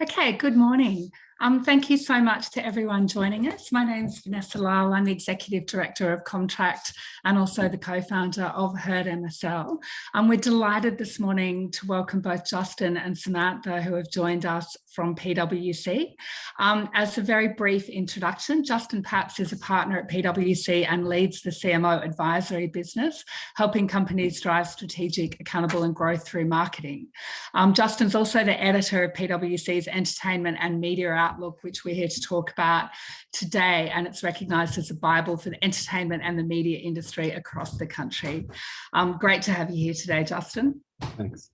Okay, good morning. Thank you so much to everyone joining us. My name is Vanessa Lyle. I'm the Executive Director of Commtract and also the co-founder of Herd MSL. We're delighted this morning to welcome both Justin and Samantha, who have joined us from PwC. As a very brief introduction, Justin Papps is a partner at PwC and leads the CMO advisory business, helping companies drive strategic, accountable and growth through marketing. Justin's also the editor of PwC's Entertainment and Media Outlook, which we're here to talk about today, and it's recognised as a Bible for the entertainment and the media industry across the country. Great to have you here today, Justin. Thanks.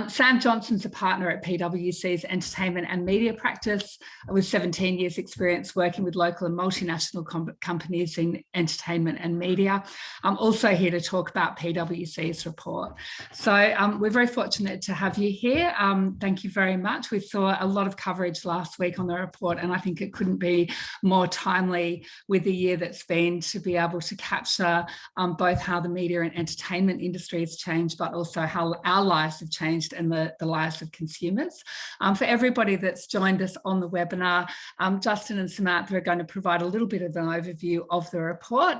Sam Johnson's a partner at PwC's Entertainment and Media practice with 17 years experience working with local and multinational companies in entertainment and media. I'm also here to talk about PwC's report. So we're very fortunate to have you here. Thank you very much. We saw a lot of coverage last week on the report, and I think it couldn't be more timely with the year that's been to be able to capture both how the media and entertainment industry has changed, but also how our lives have changed and the lives of consumers. For everybody that's joined us on the webinar, Justin and Samantha are going to provide a little bit of an overview of the report.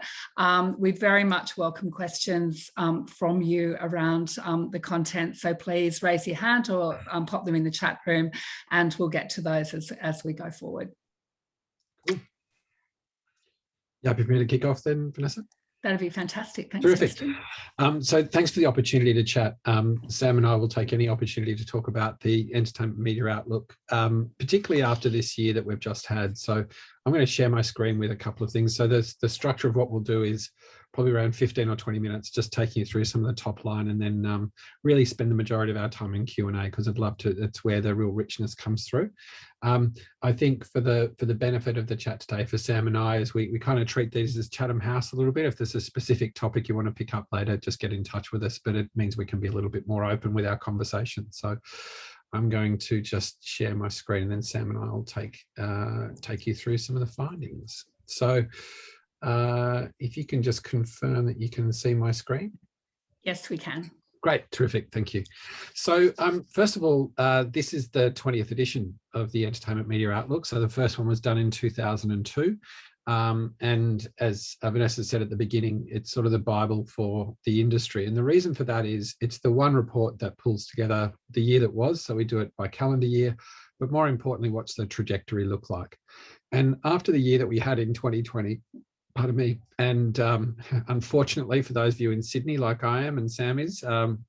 We very much welcome questions from you around the content, so please raise your hand or pop them in the chat room and we'll get to those as we go forward. Cool. You happy for me to kick off then, Vanessa? That'd be fantastic. Thanks. Terrific. So thanks for the opportunity to chat. Sam and I will take any opportunity to talk about the entertainment media outlook, particularly after this year that we've just had. So I'm going to share my screen with a couple of things. So the structure of what we'll do is probably around 15 or 20 minutes, just taking you through some of the top line and then really spend the majority of our time in Q&A because I'd love to, that's where the real richness comes through. I think for the benefit of the chat today for Sam and I, is we kind of treat these as Chatham House a little bit. If there's a specific topic you want to pick up later, just get in touch with us, but it means we can be a little bit more open with our conversation. So I'm going to just share my screen and then Sam and I will take you through some of the findings. So if you can just confirm that you can see my screen. Yes, we can. Great, terrific, thank you. So first of all, this is the 20th edition of the Entertainment Media Outlook. So the first one was done in 2002. And as Vanessa said at the beginning, it's sort of the Bible for the industry. And the reason for that is it's the one report that pulls together the year that was. So we do it by calendar year, but more importantly, what's the trajectory look like? And after the year that we had in 2020, pardon me, and unfortunately for those of you in Sydney like I am and Sam is,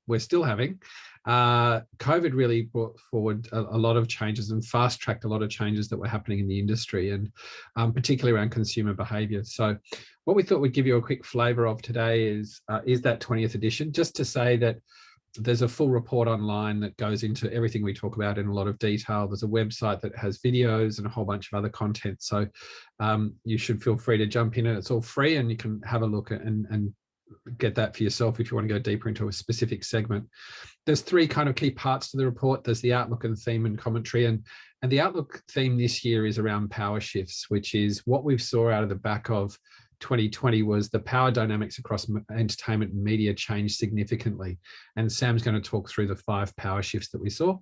we're still having, COVID really brought forward a lot of changes and fast-tracked a lot of changes that were happening in the industry and particularly around consumer behaviour. So what we thought we'd give you a quick flavour of today is that 20th edition, just to say that there's a full report online that goes into everything we talk about in a lot of detail. There's a website that has videos and a whole bunch of other content. So you should feel free to jump in and it's all free and you can have a look and get that for yourself if you want to go deeper into a specific segment. There's three kind of key parts to the report. There's the outlook and theme and commentary. And the outlook theme this year is around power shifts, which is what we saw out of the back of 2020 was the power dynamics across entertainment and media changed significantly. And Sam's going to talk through the 5 power shifts that we saw.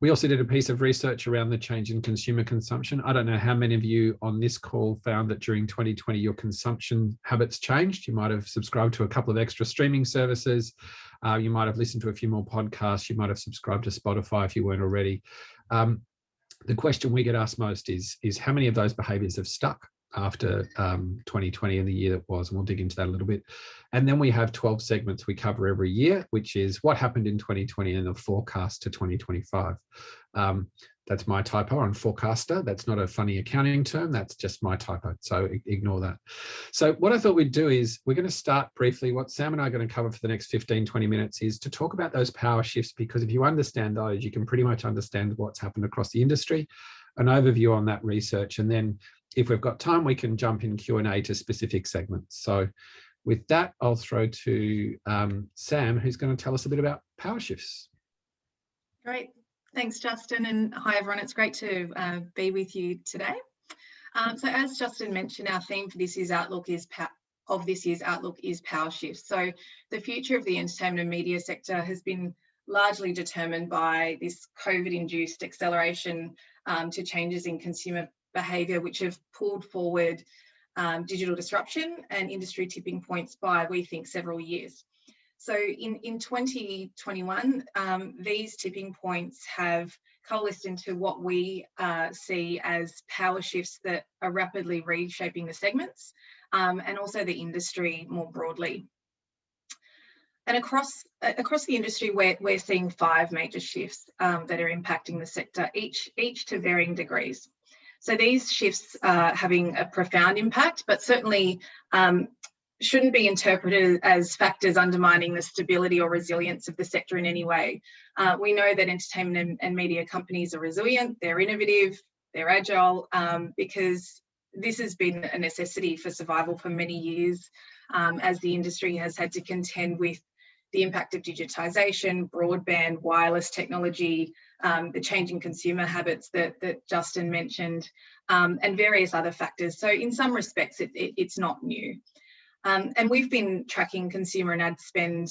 We also did a piece of research around the change in consumer consumption. I don't know how many of you on this call found that during 2020 your consumption habits changed. You might have subscribed to a couple of extra streaming services. You might have listened to a few more podcasts. You might have subscribed to Spotify if you weren't already. The question we get asked most is how many of those behaviors have stuck after 2020 and the year that was, and we'll dig into that a little bit. And then we have 12 segments we cover every year, which is what happened in 2020 and the forecast to 2025. That's my typo on forecaster. That's not a funny accounting term. That's just my typo. So ignore that. So what I thought we'd do is we're going to start briefly. What Sam and I are going to cover for the next 15, 20 minutes is to talk about those power shifts, because if you understand those, you can pretty much understand what's happened across the industry, an overview on that research, and then if we've got time, we can jump in Q&A to specific segments. So with that, I'll throw to Sam, who's going to tell us a bit about power shifts. Great. Thanks, Justin. And hi, everyone. It's great to be with you today. So as Justin mentioned, our theme for this year's Outlook is power shifts. So the future of the entertainment and media sector has been largely determined by this COVID-induced acceleration to changes in consumer behaviour, which have pulled forward digital disruption and industry tipping points by, we think, several years. So in 2021, these tipping points have coalesced into what we see as power shifts that are rapidly reshaping the segments and also the industry more broadly. And across the industry, we're seeing 5 major shifts that are impacting the sector, each to varying degrees. So these shifts are having a profound impact, but certainly shouldn't be interpreted as factors undermining the stability or resilience of the sector in any way. We know that entertainment and media companies are resilient, they're innovative, they're agile, because this has been a necessity for survival for many years, as the industry has had to contend with the impact of digitisation, broadband, wireless technology, the changing consumer habits that Justin mentioned, and various other factors. So in some respects, it's not new. And we've been tracking consumer and ad spend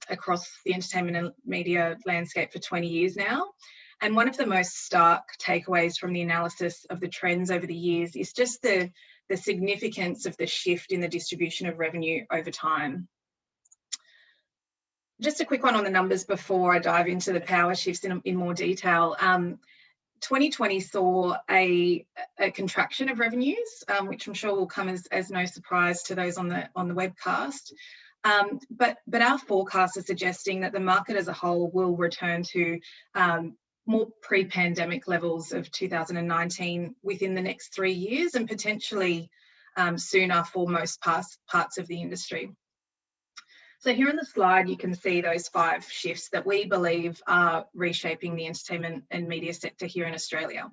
across the entertainment and media landscape for 20 years now. And one of the most stark takeaways from the analysis of the trends over the years is just the significance of the shift in the distribution of revenue over time. Just a quick one on the numbers before I dive into the power shifts in more detail. 2020 saw a contraction of revenues, which I'm sure will come as no surprise to those on the webcast. But our forecasts are suggesting that the market as a whole will return to more pre-pandemic levels of 2019 within the next 3 years, and potentially sooner for most parts of the industry. So here on the slide, you can see those 5 shifts that we believe are reshaping the entertainment and media sector here in Australia.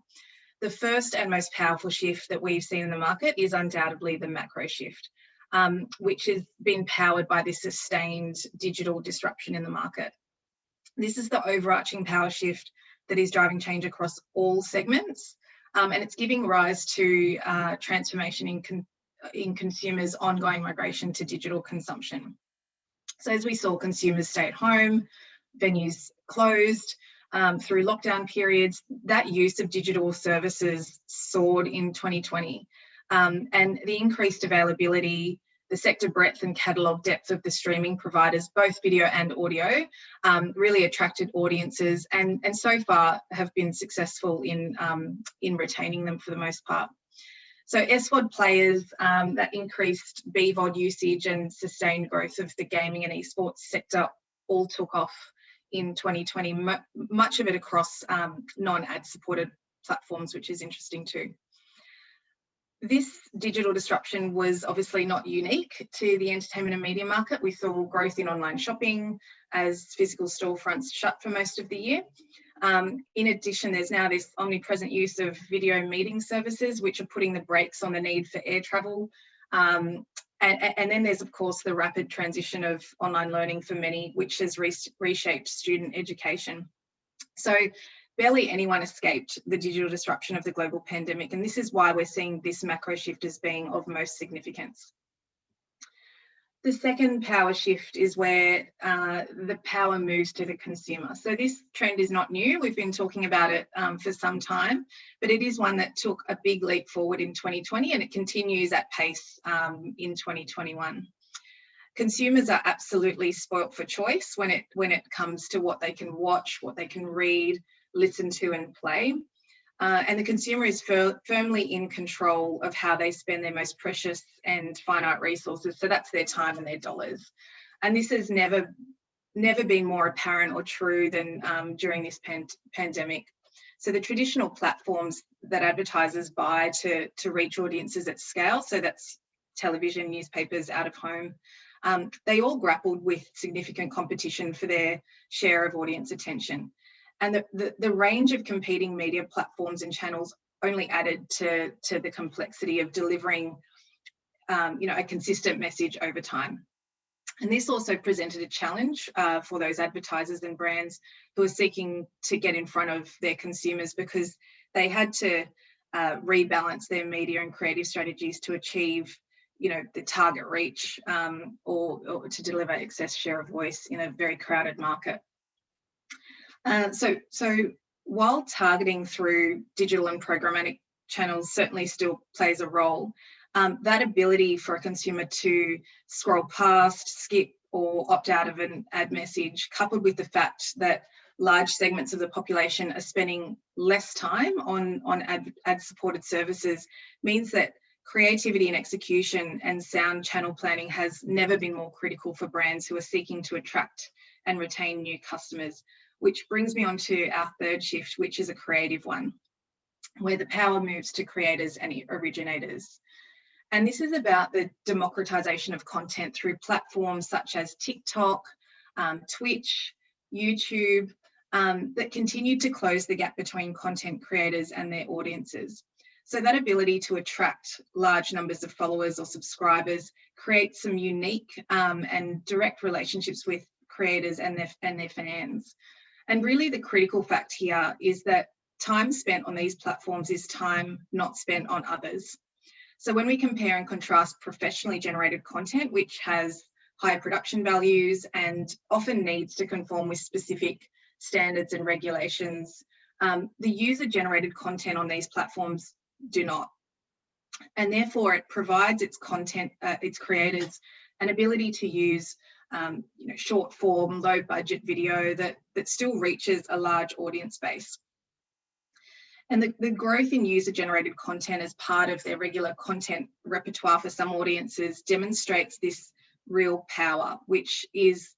The first and most powerful shift that we've seen in the market is undoubtedly the macro shift, which has been powered by this sustained digital disruption in the market. This is the overarching power shift that is driving change across all segments, and it's giving rise to transformation in consumers' ongoing migration to digital consumption. So as we saw consumers stay at home, venues closed through lockdown periods, that use of digital services soared in 2020. And the increased availability, the sector breadth and catalogue depth of the streaming providers, both video and audio, really attracted audiences and so far have been successful in retaining them for the most part. So SVOD players, that increased BVOD usage and sustained growth of the gaming and esports sector all took off in 2020, much of it across non-ad supported platforms, which is interesting too. This digital disruption was obviously not unique to the entertainment and media market. We saw growth in online shopping as physical storefronts shut for most of the year. In addition, there's now this omnipresent use of video meeting services, which are putting the brakes on the need for air travel. And then there's, of course, the rapid transition of online learning for many, which has reshaped student education. So barely anyone escaped the digital disruption of the global pandemic, and this is why we're seeing this macro shift as being of most significance. The second power shift is where the power moves to the consumer. So this trend is not new. We've been talking about it for some time, but it is one that took a big leap forward in 2020 and it continues at pace in 2021. Consumers are absolutely spoilt for choice when it comes to what they can watch, what they can read, listen to and play. And the consumer is firmly in control of how they spend their most precious and finite resources. So that's their time and their dollars. And this has never been more apparent or true than during this pandemic. So the traditional platforms that advertisers buy to reach audiences at scale, so that's television, newspapers, out of home, they all grappled with significant competition for their share of audience attention. And the range of competing media platforms and channels only added to the complexity of delivering a consistent message over time. And this also presented a challenge for those advertisers and brands who are seeking to get in front of their consumers, because they had to rebalance their media and creative strategies to achieve the target reach or to deliver excess share of voice in a very crowded market. So while targeting through digital and programmatic channels certainly still plays a role, that ability for a consumer to scroll past, skip, or opt out of an ad message, coupled with the fact that large segments of the population are spending less time on ad-supported services, means that creativity and execution and sound channel planning has never been more critical for brands who are seeking to attract and retain new customers. Which brings me on to our third shift, which is a creative one, where the power moves to creators and originators. And this is about the democratization of content through platforms such as TikTok, Twitch, YouTube, that continue to close the gap between content creators and their audiences. So that ability to attract large numbers of followers or subscribers creates some unique and direct relationships with creators and their fans. And really the critical fact here is that time spent on these platforms is time not spent on others. So when we compare and contrast professionally generated content, which has higher production values and often needs to conform with specific standards and regulations, the user-generated content on these platforms do not. And therefore it provides its content, its creators, an ability to use short form, low budget video that still reaches a large audience base. And the growth in user-generated content as part of their regular content repertoire for some audiences demonstrates this real power, which is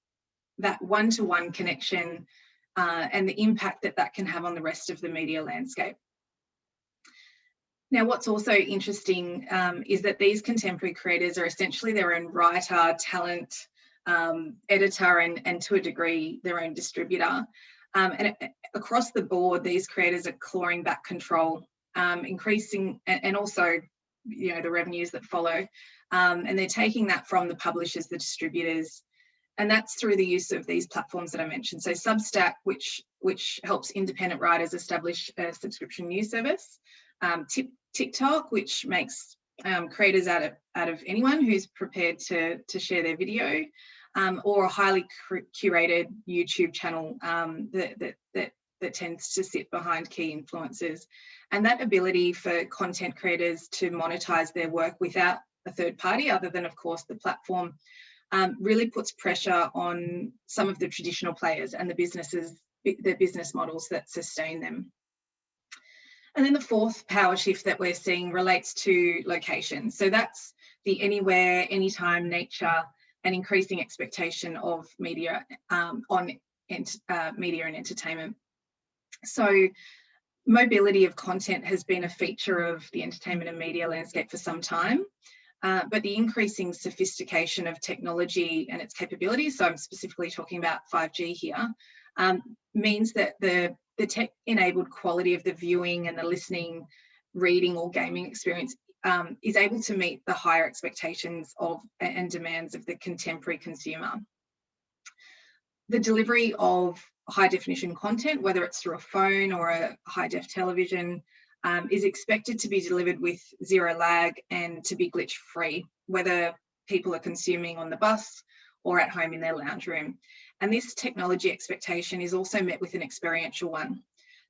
that one-to-one connection and the impact that can have on the rest of the media landscape. Now, what's also interesting is that these contemporary creators are essentially their own writer, talent, editor, and to a degree, their own distributor. And across the board, these creators are clawing back control, increasing, and also, the revenues that follow. And they're taking that from the publishers, the distributors, and that's through the use of these platforms that I mentioned. So Substack, which helps independent writers establish a subscription news service. TikTok, which makes creators out of anyone who's prepared to share their video. Or a highly curated YouTube channel that tends to sit behind key influencers. And that ability for content creators to monetize their work without a third party, other than, of course, the platform, really puts pressure on some of the traditional players and the business models that sustain them. And then the fourth power shift that we're seeing relates to location. So that's the anywhere, anytime nature, and increasing expectation of media media and entertainment. So mobility of content has been a feature of the entertainment and media landscape for some time, but the increasing sophistication of technology and its capabilities, so I'm specifically talking about 5G here, means that the tech-enabled quality of the viewing and the listening, reading or gaming experience is able to meet the higher expectations of and demands of the contemporary consumer. The delivery of high definition content, whether it's through a phone or a high def television, is expected to be delivered with zero lag and to be glitch free, whether people are consuming on the bus or at home in their lounge room. And this technology expectation is also met with an experiential one.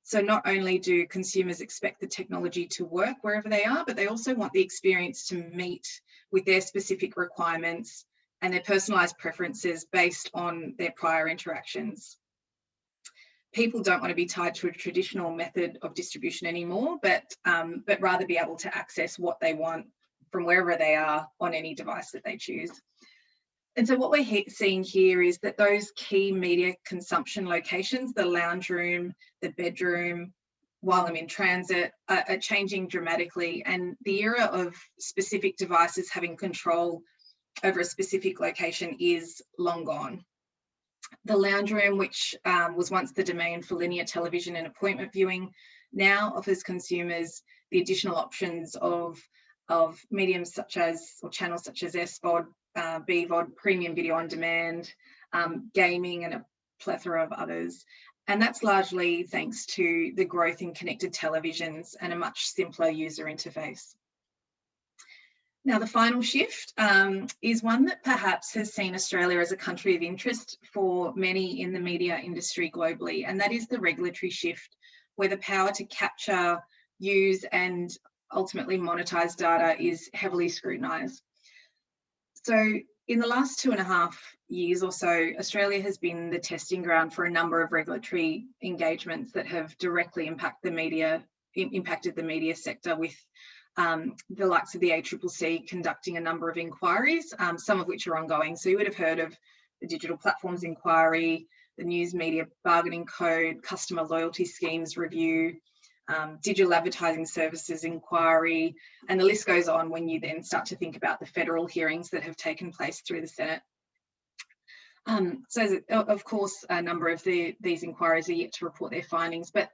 So not only do consumers expect the technology to work wherever they are, but they also want the experience to meet with their specific requirements and their personalised preferences based on their prior interactions. People don't want to be tied to a traditional method of distribution anymore, but rather be able to access what they want from wherever they are on any device that they choose. And so what we're seeing here is that those key media consumption locations, the lounge room, the bedroom, while I'm in transit, are changing dramatically. And the era of specific devices having control over a specific location is long gone. The lounge room, which was once the domain for linear television and appointment viewing, now offers consumers the additional options of mediums such as, or channels such as SVOD, BVOD, premium video on demand, gaming, and a plethora of others. And that's largely thanks to the growth in connected televisions and a much simpler user interface. Now, the final shift is one that perhaps has seen Australia as a country of interest for many in the media industry globally, and that is the regulatory shift, where the power to capture, use, and ultimately monetize data is heavily scrutinised. So in the last 2.5 years or so, Australia has been the testing ground for a number of regulatory engagements that have directly impacted the media sector, with the likes of the ACCC conducting a number of inquiries, some of which are ongoing. So you would have heard of the Digital Platforms Inquiry, the News Media Bargaining Code, Customer Loyalty Schemes Review, Digital Advertising Services Inquiry, and the list goes on when you then start to think about the federal hearings that have taken place through the Senate. So of course, a number of these inquiries are yet to report their findings, but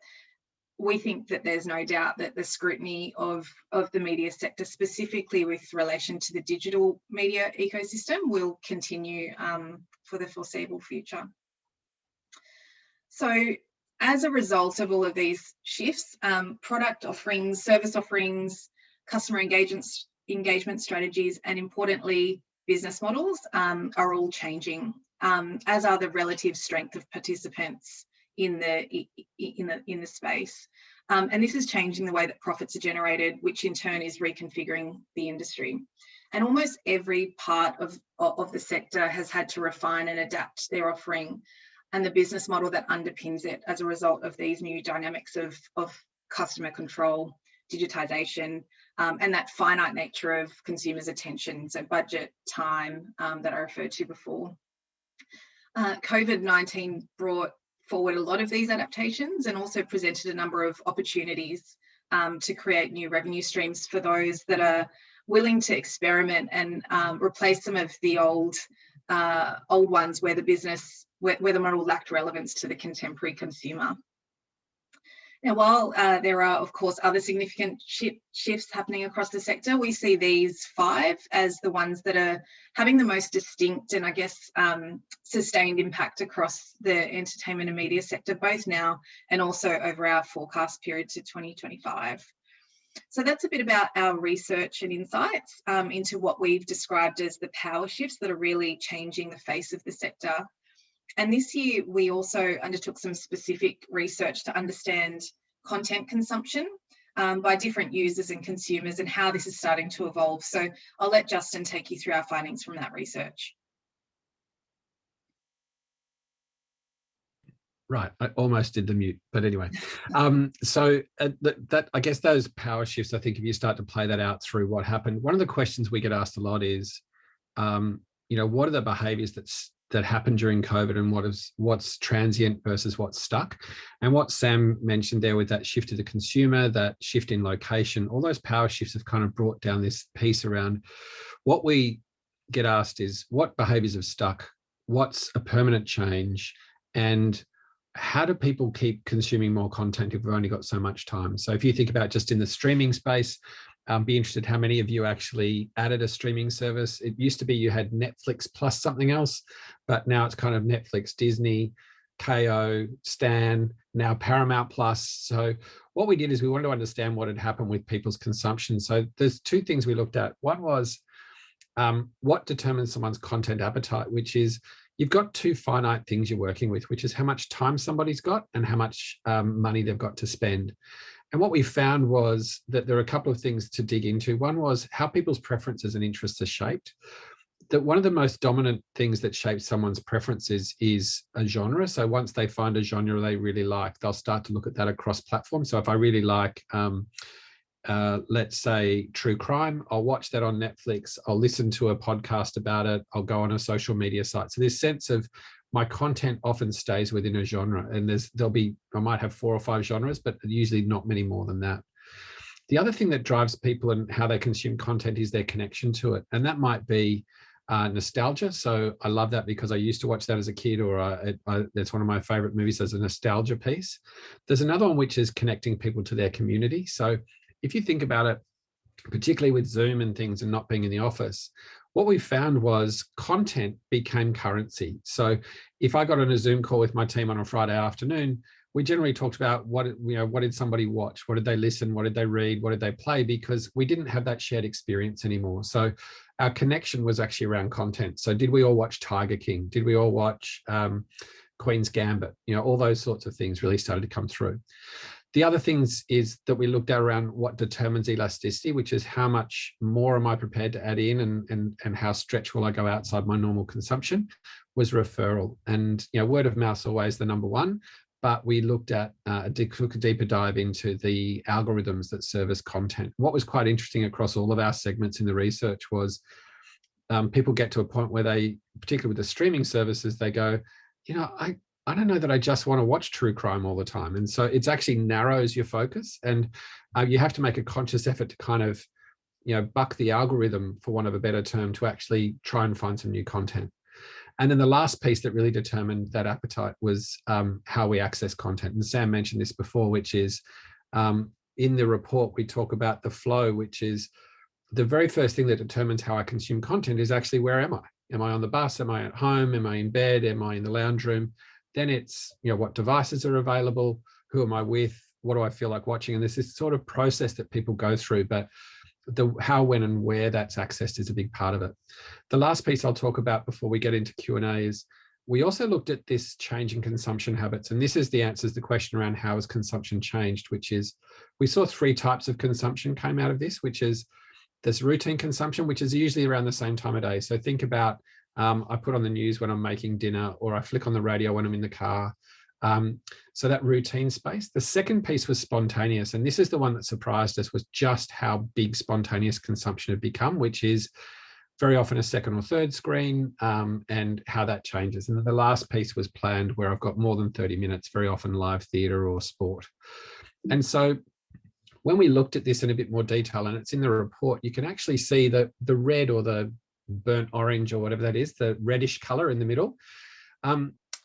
we think that there's no doubt that the scrutiny of the media sector, specifically with relation to the digital media ecosystem, will continue for the foreseeable future. So as a result of all of these shifts, product offerings, service offerings, customer engagement strategies, and importantly, business models are all changing, as are the relative strength of participants in the space. And this is changing the way that profits are generated, which in turn is reconfiguring the industry. And almost every part of the sector has had to refine and adapt their offering and the business model that underpins it as a result of these new dynamics of customer control, digitization, and that finite nature of consumers' attention, so budget, time, that I referred to before. COVID-19 brought forward a lot of these adaptations and also presented a number of opportunities to create new revenue streams for those that are willing to experiment and replace some of the old ones where the model lacked relevance to the contemporary consumer. Now, while there are, of course, other significant shifts happening across the sector, we see these 5 as the ones that are having the most distinct and, I guess, sustained impact across the entertainment and media sector, both now and also over our forecast period to 2025. So that's a bit about our research and insights into what we've described as the power shifts that are really changing the face of the sector. And this year, we also undertook some specific research to understand content consumption by different users and consumers and how this is starting to evolve. So I'll let Justin take you through our findings from that research. Right, I almost did the mute, but anyway. So that I guess those power shifts, I think if you start to play that out through what happened, one of the questions we get asked a lot is, what are the behaviours that happened during COVID and what's transient versus what's stuck? And what Sam mentioned there with that shift to the consumer, that shift in location, all those power shifts have kind of brought down this piece around what we get asked is what behaviours have stuck, what's a permanent change, and how do people keep consuming more content if we've only got so much time? So if you think about just in the streaming space, be interested how many of you actually added a streaming service. It used to be you had Netflix plus something else, but now it's kind of Netflix, Disney, KO, Stan, now Paramount Plus. So what we did is we wanted to understand what had happened with people's consumption. So there's 2 things we looked at. One was what determines someone's content appetite, which is you've got 2 finite things you're working with, which is how much time somebody's got and how much money they've got to spend. And what we found was that there are a couple of things to dig into. One was how people's preferences and interests are shaped. That one of the most dominant things that shapes someone's preferences is a genre. So once they find a genre they really like, they'll start to look at that across platforms. So if I really like, let's say, true crime, I'll watch that on Netflix. I'll listen to a podcast about it. I'll go on a social media site. So this sense of my content often stays within a genre, and I might have 4 or 5 genres, but usually not many more than that. The other thing that drives people and how they consume content is their connection to it. And that might be nostalgia. So I love that because I used to watch that as a kid, or that's one of my favorite movies as a nostalgia piece. There's another one which is connecting people to their community. So if you think about it, particularly with Zoom and things and not being in the office, what we found was content became currency. So if I got on a Zoom call with my team on a Friday afternoon, we generally talked about what did somebody watch, what did they listen, what did they read, what did they play, because we didn't have that shared experience anymore. So our connection was actually around content. So did we all watch Tiger King? Did we all watch Queen's Gambit? All those sorts of things really started to come through. The other things is that we looked at around what determines elasticity, which is how much more am I prepared to add in, and how stretch will I go outside my normal consumption, was referral. And word of mouth is always the number one, but we looked at took a deeper dive into the algorithms that service content. What was quite interesting across all of our segments in the research was people get to a point where they, particularly with the streaming services, they go, I don't know that I just want to watch true crime all the time. And so it's actually narrows your focus, and you have to make a conscious effort to kind of, buck the algorithm, for want of a better term, to actually try and find some new content. And then the last piece that really determined that appetite was how we access content. And Sam mentioned this before, which is in the report, we talk about the flow, which is the very first thing that determines how I consume content is actually, where am I? Am I on the bus? Am I at home? Am I in bed? Am I in the lounge room? Then it's, what devices are available? Who am I with? What do I feel like watching? And there's this sort of process that people go through, but the how, when, and where that's accessed is a big part of it. The last piece I'll talk about before we get into Q&A is we also looked at this change in consumption habits. And this is the answers to the question around how has consumption changed, which is we saw 3 types of consumption came out of this, which is this routine consumption, which is usually around the same time of day. So think about, I put on the news when I'm making dinner, or I flick on the radio when I'm in the car. So that routine space. The second piece was spontaneous. And this is the one that surprised us, was just how big spontaneous consumption had become, which is very often a second or third screen, and how that changes. And then the last piece was planned, where I've got more than 30 minutes, very often live theatre or sport. And so when we looked at this in a bit more detail, and it's in the report, you can actually see that the red, or the burnt orange, or whatever that is, the reddish color in the middle,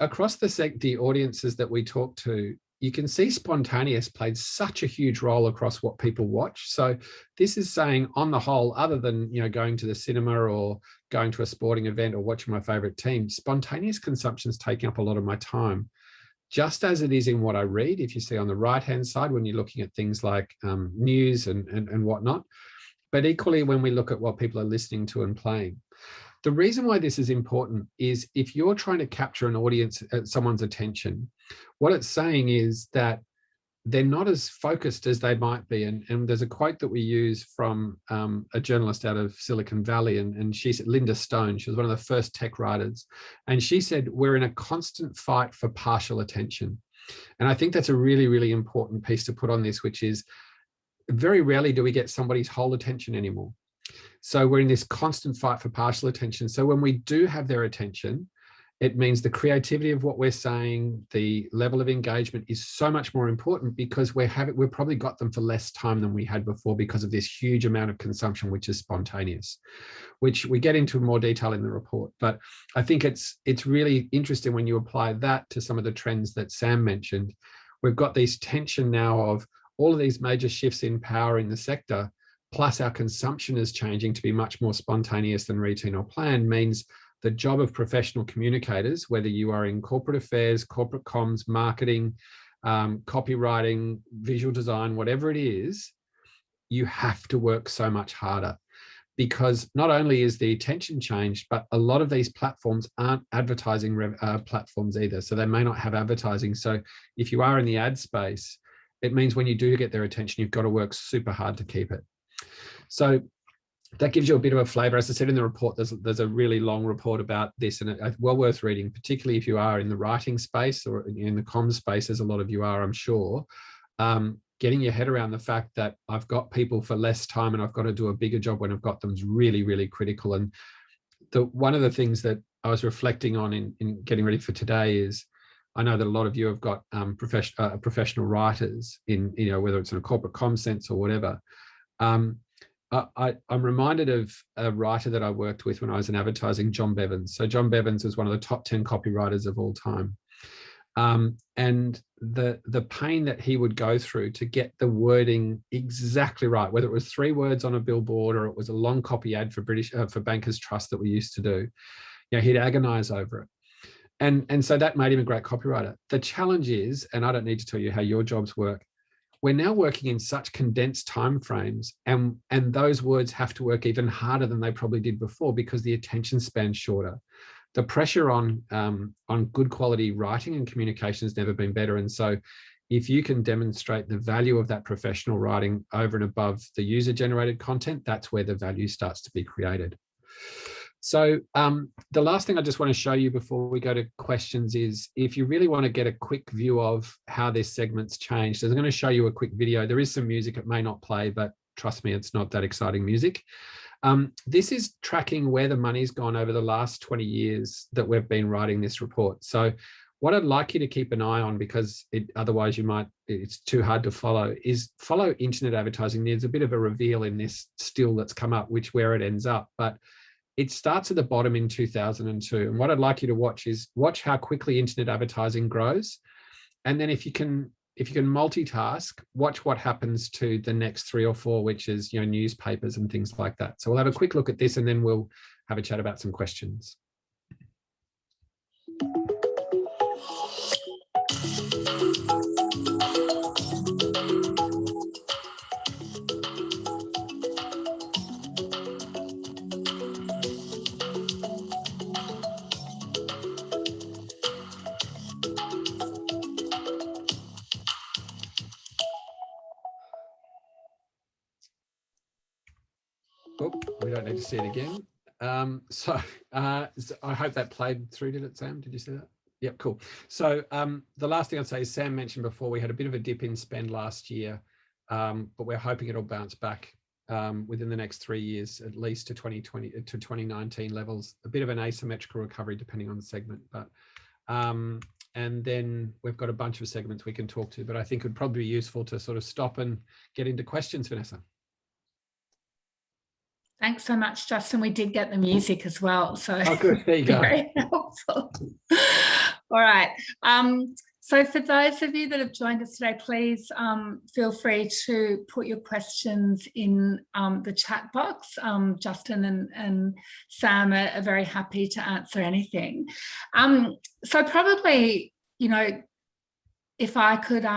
across the audiences that we talk to, you can see spontaneous played such a huge role across what people watch. So this is saying, on the whole, other than going to the cinema or going to a sporting event or watching my favorite team, spontaneous consumption is taking up a lot of my time, just as it is in what I read. If you see on the right hand side, when you're looking at things like news and whatnot, but equally when we look at what people are listening to and playing. The reason why this is important is, if you're trying to capture an audience, someone's attention, what it's saying is that they're not as focused as they might be. And there's a quote that we use from a journalist out of Silicon Valley, and she said, Linda Stone, she was one of the first tech writers, and she said, we're in a constant fight for partial attention. And I think that's a really, really important piece to put on this, which is very rarely do we get somebody's whole attention anymore. So we're in this constant fight for partial attention. So when we do have their attention, it means the creativity of what we're saying, the level of engagement is so much more important, because we've probably got them for less time than we had before, because of this huge amount of consumption, which is spontaneous, which we get into more detail in the report. But I think it's really interesting when you apply that to some of the trends that Sam mentioned. We've got this tension now of all of these major shifts in power in the sector, plus our consumption is changing to be much more spontaneous than routine or planned, means the job of professional communicators, whether you are in corporate affairs, corporate comms, marketing, copywriting, visual design, whatever it is, you have to work so much harder, because not only is the attention changed, but a lot of these platforms aren't advertising platforms either. So they may not have advertising. So if you are in the ad space, it means when you do get their attention, you've got to work super hard to keep it. So that gives you a bit of a flavor. As I said in the report, there's a really long report about this, and it's well worth reading, particularly if you are in the writing space or in the comms space, as a lot of you are, I'm sure. Getting your head around the fact that I've got people for less time and I've got to do a bigger job when I've got them is really, really critical. And one of the things that I was reflecting on in getting ready for today is, I know that a lot of you have got professional writers in, whether it's in a corporate comm sense or whatever. I'm reminded of a writer that I worked with when I was in advertising, John Bevans. So John Bevans was one of the top 10 copywriters of all time. And the pain that he would go through to get the wording exactly right, whether it was 3 words on a billboard or it was a long copy ad for Bankers Trust that we used to do, he'd agonize over it. And so that made him a great copywriter. The challenge is, and I don't need to tell you how your jobs work, we're now working in such condensed timeframes, and those words have to work even harder than they probably did before because the attention span's shorter. The pressure on good quality writing and communication has never been better. And so if you can demonstrate the value of that professional writing over and above the user generated content, that's where the value starts to be created. So the last thing I just want to show you before we go to questions is, if you really want to get a quick view of how this segment's changed, I'm going to show you a quick video. There is some music, it may not play, but trust me, it's not that exciting music. This is tracking where the money's gone over the last 20 years that we've been writing this report. So what I'd like you to keep an eye on, because otherwise it's too hard to follow, is follow internet advertising. There's a bit of a reveal in this still that's come up, where it ends up. But it starts at the bottom in 2002. And what I'd like you to watch is how quickly internet advertising grows. And then if you can multitask, watch what happens to the next 3 or 4, which is, newspapers and things like that. So we'll have a quick look at this and then we'll have a chat about some questions. Oh, we don't need to see it again. So I hope that played through. Did it, Sam? Did you see that? Yep, cool. So the last thing I'd say is, Sam mentioned before, we had a bit of a dip in spend last year, but we're hoping it'll bounce back within the next 3 years, at least to 2020 to 2019 levels. A bit of an asymmetrical recovery depending on the segment, but and then we've got a bunch of segments we can talk to, but I think it would probably be useful to sort of stop and get into questions, Vanessa. Thanks so much, Justin. We did get the music as well. So good. There you go. Very helpful. All right. So for those of you that have joined us today, please feel free to put your questions in the chat box. Justin and Sam are very happy to answer anything. So probably, if I could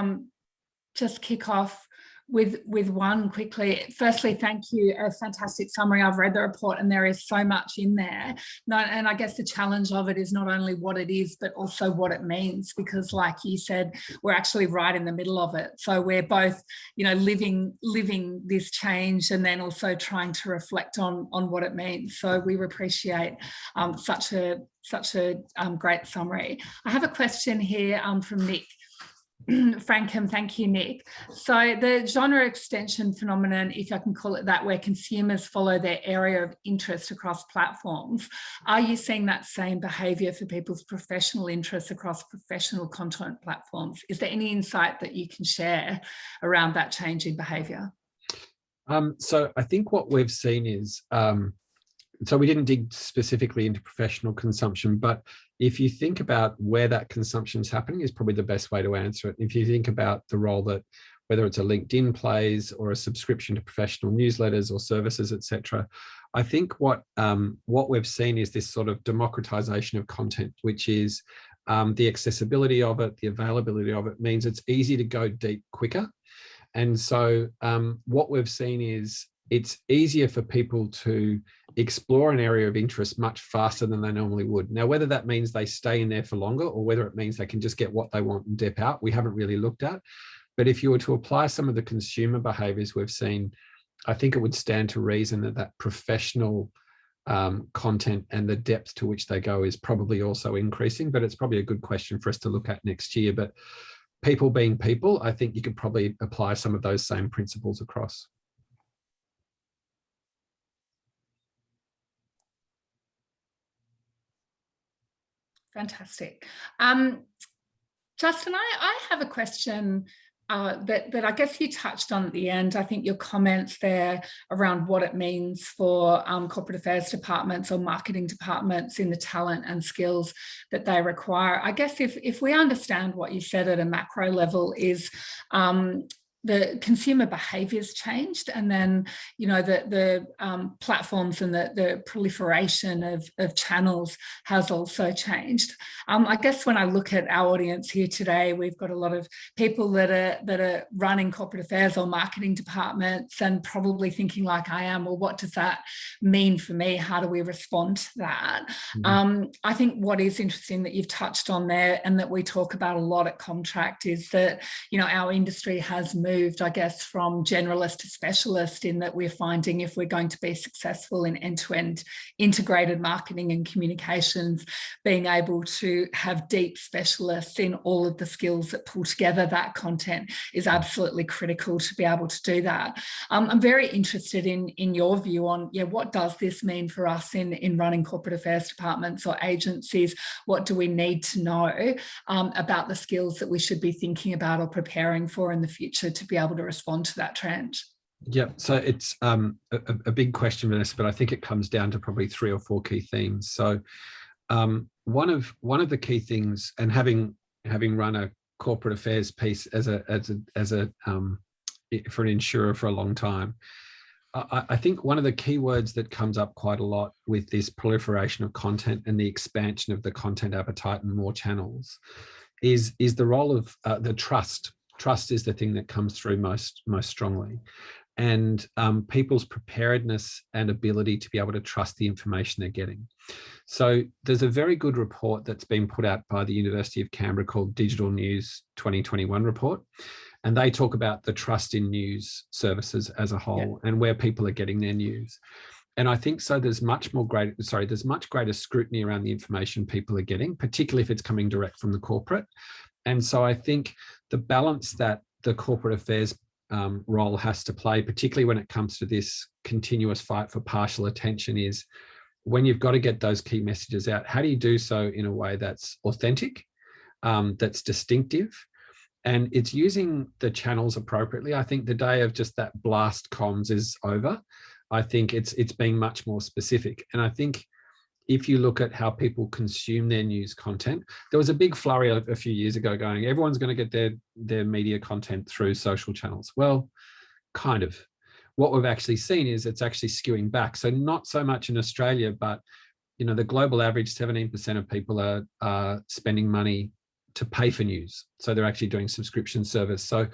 just kick off with one quickly. Firstly, thank you. A fantastic summary. I've read the report and there is so much in there. And I guess the challenge of it is not only what it is, but also what it means, because like you said, we're actually right in the middle of it. So we're both, living this change and then also trying to reflect on what it means. So we appreciate such a great summary. I have a question here from Nick Frankham. Thank you, Nick. So the genre extension phenomenon, if I can call it that, where consumers follow their area of interest across platforms, are you seeing that same behaviour for people's professional interests across professional content platforms? Is there any insight that you can share around that change in behaviour? So I think what we've seen is, so we didn't dig specifically into professional consumption, but if you think about where that consumption is happening is probably the best way to answer it. If you think about the role that, whether it's a LinkedIn plays or a subscription to professional newsletters or services, etc., I think what we've seen is this sort of democratization of content, which is the accessibility of it, the availability of it means it's easy to go deep quicker. And so what we've seen is it's easier for people to explore an area of interest much faster than they normally would. Now, whether that means they stay in there for longer or whether it means they can just get what they want and dip out, we haven't really looked at. But if you were to apply some of the consumer behaviours we've seen, I think it would stand to reason that professional content and the depth to which they go is probably also increasing, but it's probably a good question for us to look at next year. But people being people, I think you could probably apply some of those same principles across. Fantastic. Justin, I have a question that I guess you touched on at the end. I think your comments there around what it means for corporate affairs departments or marketing departments in the talent and skills that they require. I guess if we understand what you said at a macro level is the consumer behaviours changed, and then the platforms and the proliferation of channels has also changed. I guess when I look at our audience here today, we've got a lot of people that are running corporate affairs or marketing departments and probably thinking like I am, well, what does that mean for me? How do we respond to that? I think what is interesting that you've touched on there, and that we talk about a lot at Commtract, is that our industry has moved, I guess, from generalist to specialist, in that we're finding if we're going to be successful in end-to-end integrated marketing and communications, being able to have deep specialists in all of the skills that pull together that content is absolutely critical to be able to do that. I'm very interested in your view on, what does this mean for us in running corporate affairs departments or agencies? What do we need to know about the skills that we should be thinking about or preparing for in the future to be able to respond to that trend? Yeah, so it's a big question, Vanessa, but I think it comes down to probably 3 or 4 key themes. So one of the key things, and having run a corporate affairs piece for an insurer for a long time, I think one of the key words that comes up quite a lot with this proliferation of content and the expansion of the content appetite and more channels is the role of the trust. Trust is the thing that comes through most strongly, and people's preparedness and ability to be able to trust the information they're getting. So there's a very good report that's been put out by the University of Canberra called Digital News 2021 report, and they talk about the trust in news services as a whole and where people are getting their news. And I think so there's much greater scrutiny around the information people are getting, particularly if it's coming direct from the corporate. And so I think the balance that the corporate affairs role has to play, particularly when it comes to this continuous fight for partial attention, is when you've got to get those key messages out, how do you do so in a way that's authentic, that's distinctive, and it's using the channels appropriately? I think the day of just that blast comms is over. I think it's being much more specific. And I think if you look at how people consume their news content, there was a big flurry a few years ago going, everyone's going to get their media content through social channels. Well, kind of. What we've actually seen is it's actually skewing back. So not so much in Australia, but the global average, 17% of people are spending money to pay for news. So they're actually doing subscription service. So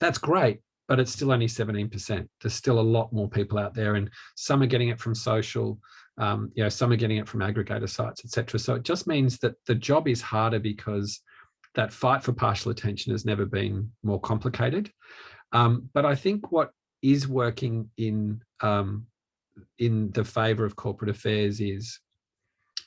that's great, but it's still only 17%. There's still a lot more people out there, and some are getting it from social, some are getting it from aggregator sites, etc. So it just means that the job is harder because that fight for partial attention has never been more complicated. But I think what is working in the favour of corporate affairs is,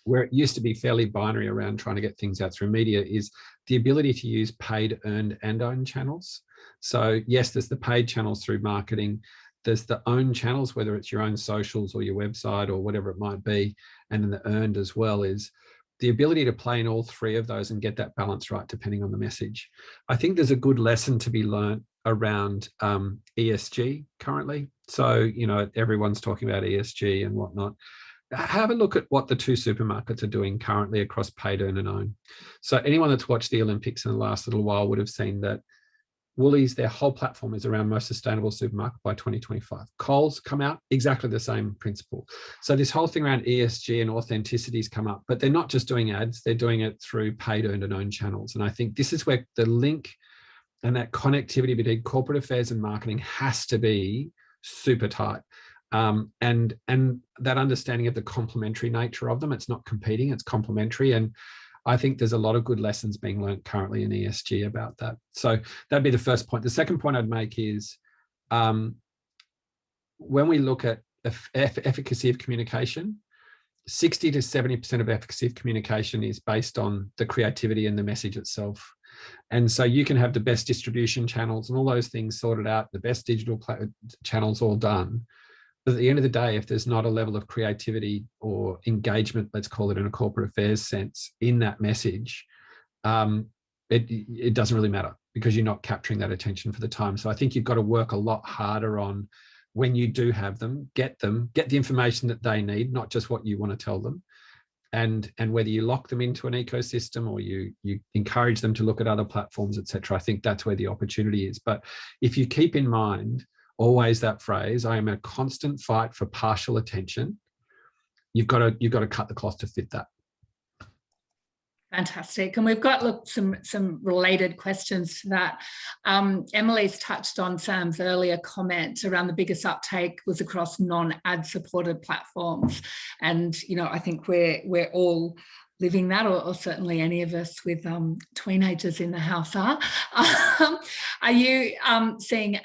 where it used to be fairly binary around trying to get things out through media, is the ability to use paid, earned and owned channels. So yes, there's the paid channels through marketing. There's the owned channels, whether it's your own socials or your website or whatever it might be. And then the earned as well is the ability to play in all 3 of those and get that balance right, depending on the message. I think there's a good lesson to be learned around ESG currently. So, everyone's talking about ESG and whatnot. Have a look at what the 2 supermarkets are doing currently across paid, earn and own. So anyone that's watched the Olympics in the last little while would have seen that Woolies, their whole platform is around most sustainable supermarket by 2025. Coles come out, exactly the same principle. So this whole thing around ESG and authenticities come up, but they're not just doing ads, they're doing it through paid, earned and owned channels. And I think this is where the link and that connectivity between corporate affairs and marketing has to be super tight. And that understanding of the complementary nature of them. It's not competing, it's complementary. And I think there's a lot of good lessons being learned currently in ESG about that. So that'd be the first point. The second point I'd make is when we look at efficacy of communication, 60 to 70% of efficacy of communication is based on the creativity and the message itself. And so you can have the best distribution channels and all those things sorted out, the best digital channels all done. But at the end of the day, if there's not a level of creativity or engagement, let's call it in a corporate affairs sense, in that message, it doesn't really matter because you're not capturing that attention for the time. So I think you've got to work a lot harder on when you do have them, get the information that they need, not just what you want to tell them, and whether you lock them into an ecosystem or you encourage them to look at other platforms, etc. I think that's where the opportunity is. But if you keep in mind always that phrase, I am a constant fight for partial attention, you've got to cut the cloth to fit that. Fantastic. And we've got some related questions to that. Emily's touched on Sam's earlier comment around the biggest uptake was across non-ad supported platforms. And, I think we're all living that, or certainly any of us with teenagers in the house are. Are you seeing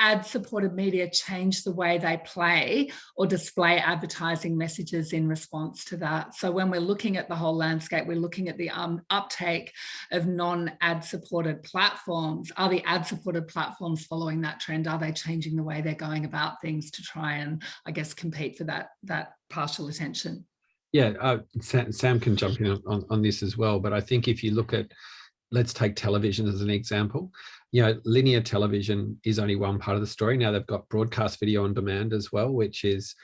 ad-supported media change the way they play or display advertising messages in response to that? So when we're looking at the whole landscape, we're looking at the uptake of non-ad-supported platforms. Are the ad-supported platforms following that trend? Are they changing the way they're going about things to try and, I guess, compete for that partial attention? Yeah, Sam can jump in on this as well. But I think if you look at, let's take television as an example. Linear television is only one part of the story. Now they've got broadcast video on demand as well, which is,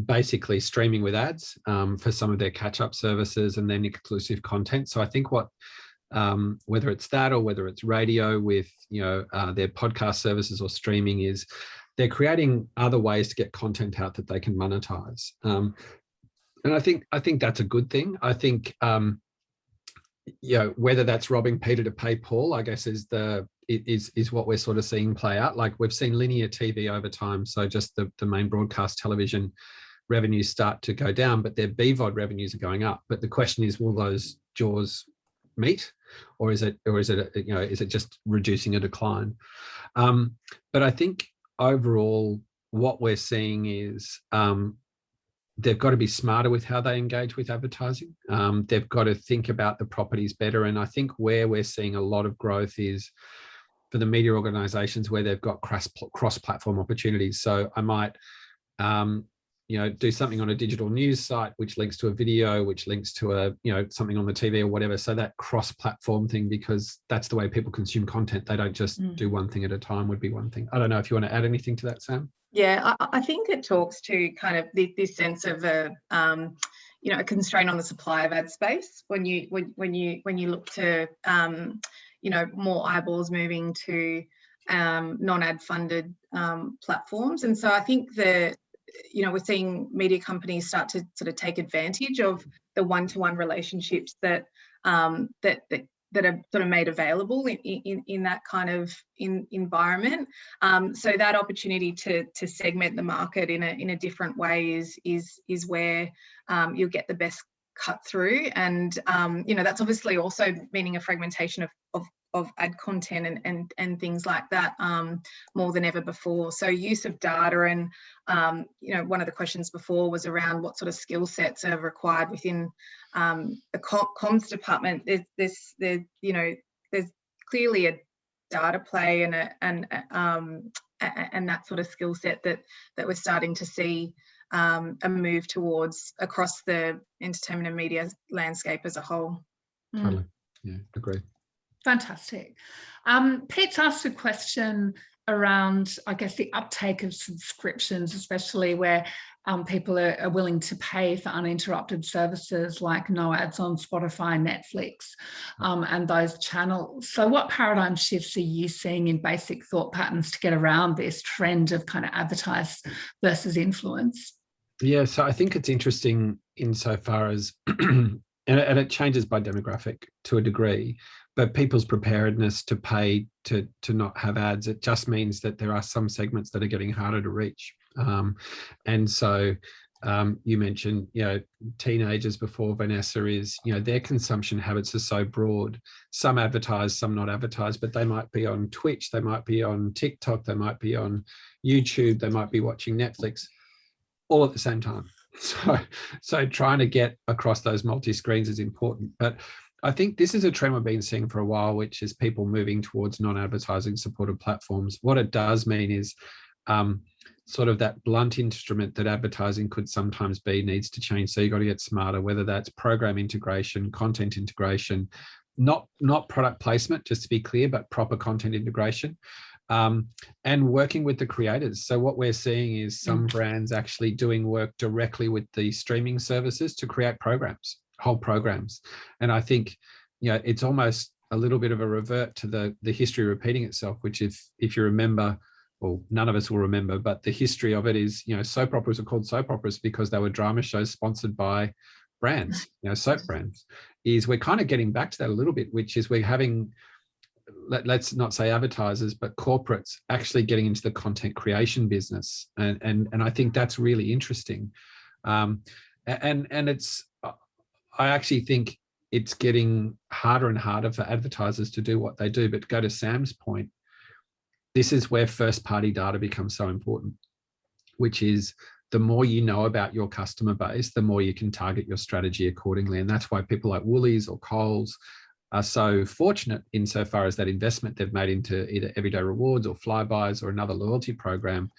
basically streaming with ads for some of their catch-up services and then exclusive content. So I think whether it's that or whether it's radio with, their podcast services or streaming, is they're creating other ways to get content out that they can monetize. And I think that's a good thing. I think, whether that's robbing Peter to pay Paul, I guess is what we're sort of seeing play out. Like we've seen linear TV over time, so just the main broadcast television revenues start to go down, but their BVOD revenues are going up. But the question is, will those jaws meet, or is it just reducing a decline? But I think overall, what we're seeing is they've got to be smarter with how they engage with advertising. They've got to think about the properties better. And I think where we're seeing a lot of growth is for the media organizations where they've got cross-platform opportunities. So I might, do something on a digital news site, which links to a video, which links to something on the TV or whatever. So that cross-platform thing, because that's the way people consume content. They don't just do one thing at a time, would be one thing. I don't know if you want to add anything to that, Sam? Yeah, I think it talks to kind of this sense of a constraint on the supply of ad space when you look to more eyeballs moving to non-ad funded platforms. And so I think that we're seeing media companies start to sort of take advantage of the one-to-one relationships that are sort of made available in that kind of environment. So that opportunity to segment the market in a different way is where you'll get the best cut through. And that's obviously also meaning a fragmentation of ad content and things like that more than ever before. So use of data, and one of the questions before was around what sort of skill sets are required within the comms department. There's clearly a data play and that sort of skill set that we're starting to see a move towards across the entertainment and media landscape as a whole. Totally. Yeah, agree. Fantastic. Pete's asked a question around, I guess, the uptake of subscriptions, especially where people are willing to pay for uninterrupted services like no ads on Spotify, Netflix, and those channels. So what paradigm shifts are you seeing in basic thought patterns to get around this trend of kind of advertise versus influence? Yeah, so I think it's interesting insofar as, and it changes by demographic to a degree, but people's preparedness to pay to not have ads, it just means that there are some segments that are getting harder to reach. And so you mentioned, teenagers before, Vanessa, is, their consumption habits are so broad. Some advertise, some not advertise, but they might be on Twitch, they might be on TikTok, they might be on YouTube, they might be watching Netflix all at the same time. So trying to get across those multi-screens is important. But I think this is a trend we've been seeing for a while, which is people moving towards non-advertising supported platforms. What it does mean is sort of that blunt instrument that advertising could sometimes be needs to change. So you've got to get smarter, whether that's program integration, content integration, not product placement, just to be clear, but proper content integration. and working with the creators. So what we're seeing is some brands actually doing work directly with the streaming services to create programs, whole programs. And I think, it's almost a little bit of a revert to the history repeating itself, which if you remember, well, none of us will remember, but the history of it is, soap operas are called soap operas because they were drama shows sponsored by brands, soap brands. Is we're kind of getting back to that a little bit, which is we're having, let's not say advertisers, but corporates actually getting into the content creation business. And I think that's really interesting. And it's, I actually think it's getting harder and harder for advertisers to do what they do. But go to Sam's point, this is where first party data becomes so important, which is the more you know about your customer base, the more you can target your strategy accordingly. And that's why people like Woolies or Coles are so fortunate insofar as that investment they've made into either Everyday Rewards or Flybuys or another loyalty program,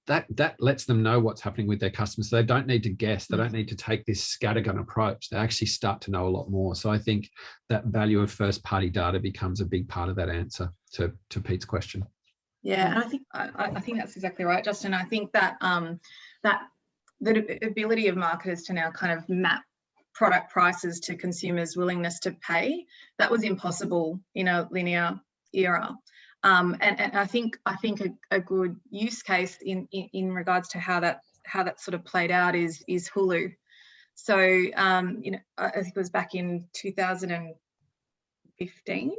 that lets them know what's happening with their customers. So they don't need to guess. They don't need to take this scattergun approach. They actually start to know a lot more. So I think that value of first party data becomes a big part of that answer to Pete's question. Yeah, and I think that's exactly right, Justin. I think that the ability of marketers to now kind of map product prices to consumers' willingness to pay, that was impossible in a linear era. And I think a good use case in regards to how that sort of played out is Hulu. So I think it was back in 2015.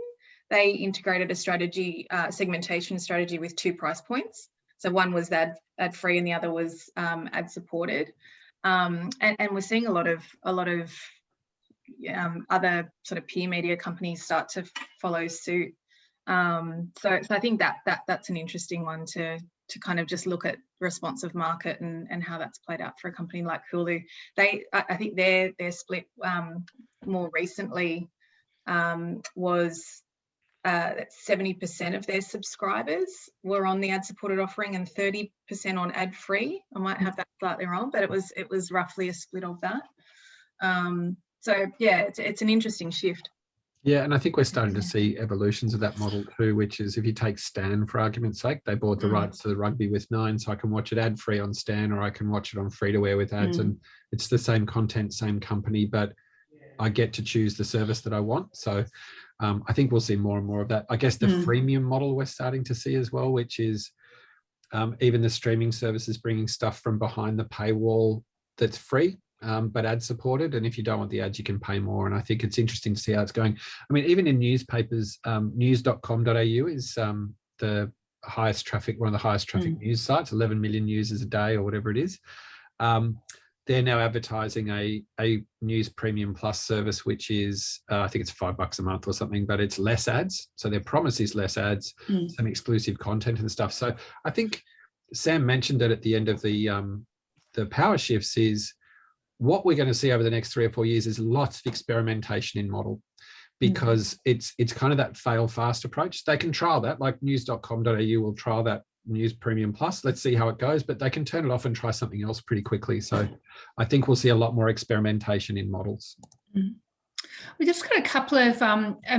They integrated a strategy, segmentation strategy with 2 price points. So one was ad free and the other was ad supported. And we're seeing a lot of other sort of peer media companies start to follow suit. So I think that's an interesting one to kind of just look at responsive market and how that's played out for a company like Hulu. I think their split more recently was that 70% of their subscribers were on the ad-supported offering and 30% on ad-free. I might have that slightly wrong, but it was roughly a split of that. So yeah, it's an interesting shift. Yeah, and I think we're starting to see evolutions of that model too, which is if you take Stan, for argument's sake, they bought the rights to the rugby with Nine, so I can watch it ad-free on Stan or I can watch it on free-to-air with ads, and it's the same content, same company, but I get to choose the service that I want. So I think we'll see more and more of that. I guess the freemium model we're starting to see as well, which is even the streaming services bringing stuff from behind the paywall that's free, but ad supported. And if you don't want the ads, you can pay more. And I think it's interesting to see how it's going. I mean, even in newspapers, news.com.au is the highest traffic, one of the highest traffic news sites, 11 million users a day or whatever it is. They're now advertising a news premium plus service, which is, I think it's $5 a month or something, but it's less ads. So their promise is less ads, some exclusive content and stuff. So I think Sam mentioned it at the end of the power shifts is what we're going to see over the next 3 or 4 years is lots of experimentation in model, because it's kind of that fail fast approach. They can trial that, like news.com.au will trial that news premium plus. Let's see how it goes, but they can turn it off and try something else pretty quickly. So I think we'll see a lot more experimentation in models. We just got a couple of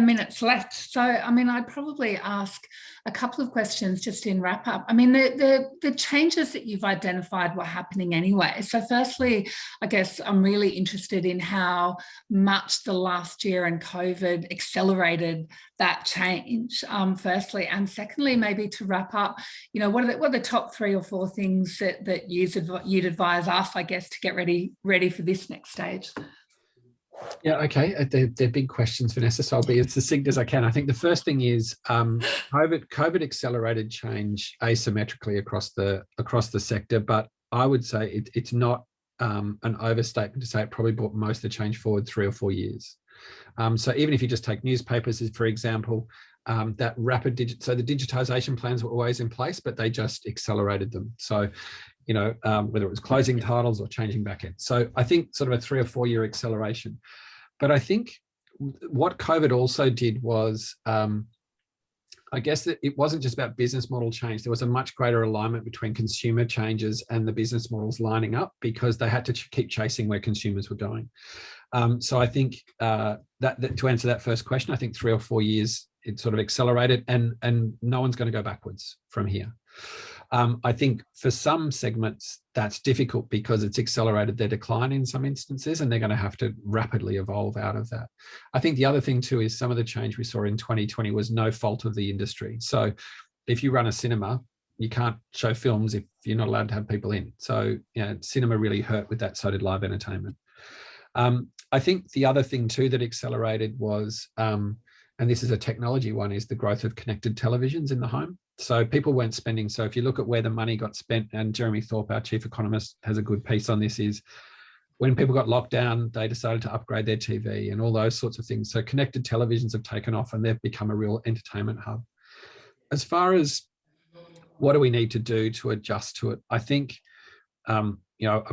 minutes left. So, I mean, I'd probably ask a couple of questions just in wrap up. I mean, the changes that you've identified were happening anyway. So firstly, I guess I'm really interested in how much the last year and COVID accelerated that change, firstly. And secondly, maybe to wrap up, what are the top 3 or 4 things that you'd advise us, I guess, to get ready for this next stage? Yeah, okay. They're big questions, Vanessa, so I'll be as succinct as I can. I think the first thing is COVID accelerated change asymmetrically across the sector, but I would say it's not an overstatement to say it probably brought most of the change forward 3 or 4 years. So even if you just take newspapers, for example, that rapid so the digitization plans were always in place, but they just accelerated them. So whether it was closing titles or changing backend. So I think sort of a 3 or 4 year acceleration. But I think what COVID also did was, I guess that it wasn't just about business model change. There was a much greater alignment between consumer changes and the business models lining up, because they had to keep chasing where consumers were going. So I think that to answer that first question, I think 3 or 4 years sort of accelerated, and no one's going to go backwards from here. I think for some segments that's difficult because it's accelerated their decline in some instances, and they're going to have to rapidly evolve out of that. I think the other thing too is some of the change we saw in 2020 was no fault of the industry. So if you run a cinema, you can't show films if you're not allowed to have people in. So cinema really hurt with that, so did live entertainment. I think the other thing too that accelerated was, and this is a technology one, is the growth of connected televisions in the home. So people weren't spending. So if you look at where the money got spent, and Jeremy Thorpe, our chief economist, has a good piece on this, is when people got locked down, they decided to upgrade their TV and all those sorts of things. So connected televisions have taken off and they've become a real entertainment hub. As far as what do we need to do to adjust to it, I think, I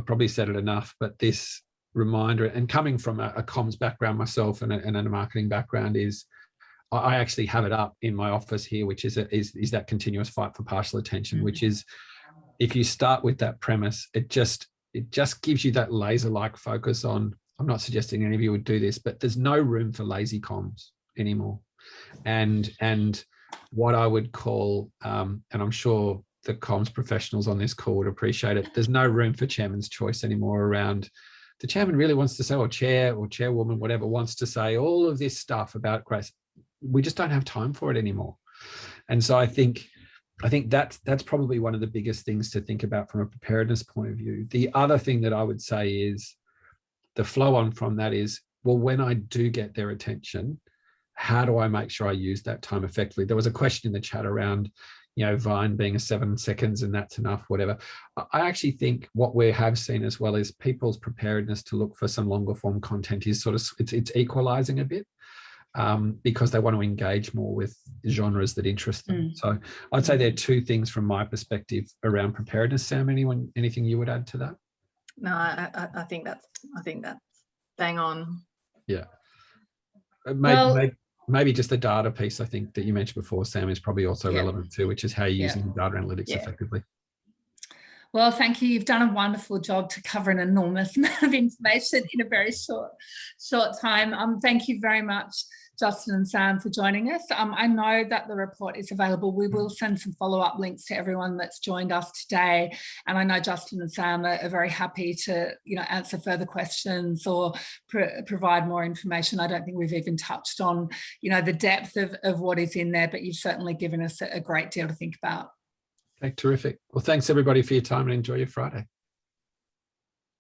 probably said it enough, but this reminder, and coming from a comms background myself and a marketing background, is I actually have it up in my office here, which is that continuous fight for partial attention, which is, if you start with that premise, it just gives you that laser-like focus on, I'm not suggesting any of you would do this, but there's no room for lazy comms anymore. And what I would call, and I'm sure the comms professionals on this call would appreciate it, there's no room for chairman's choice anymore around, the chairman really wants to say, or chair or chairwoman, whatever, wants to say all of this stuff about Grace. We just don't have time for it anymore. And so I think that's probably one of the biggest things to think about from a preparedness point of view. The other thing that I would say is, the flow on from that is, well, when I do get their attention, how do I make sure I use that time effectively? There was a question in the chat around, Vine being a 7 seconds and that's enough, whatever. I actually think what we have seen as well is people's preparedness to look for some longer form content is sort of, it's equalizing a bit. Because they want to engage more with genres that interest them. So I'd say there are two things from my perspective around preparedness. Sam, anything you would add to that? No, I think that's bang on. Yeah. Maybe just the data piece, I think, that you mentioned before, Sam, is probably also relevant too, which is how you're using data analytics effectively. Well, thank you. You've done a wonderful job to cover an enormous amount of information in a very short time. Thank you very much, Justin and Sam, for joining us. I know that the report is available. We will send some follow-up links to everyone that's joined us today. And I know Justin and Sam are very happy to, answer further questions or provide more information. I don't think we've even touched on, the depth of what is in there, but you've certainly given us a great deal to think about. Okay, terrific. Well, thanks everybody for your time, and enjoy your Friday.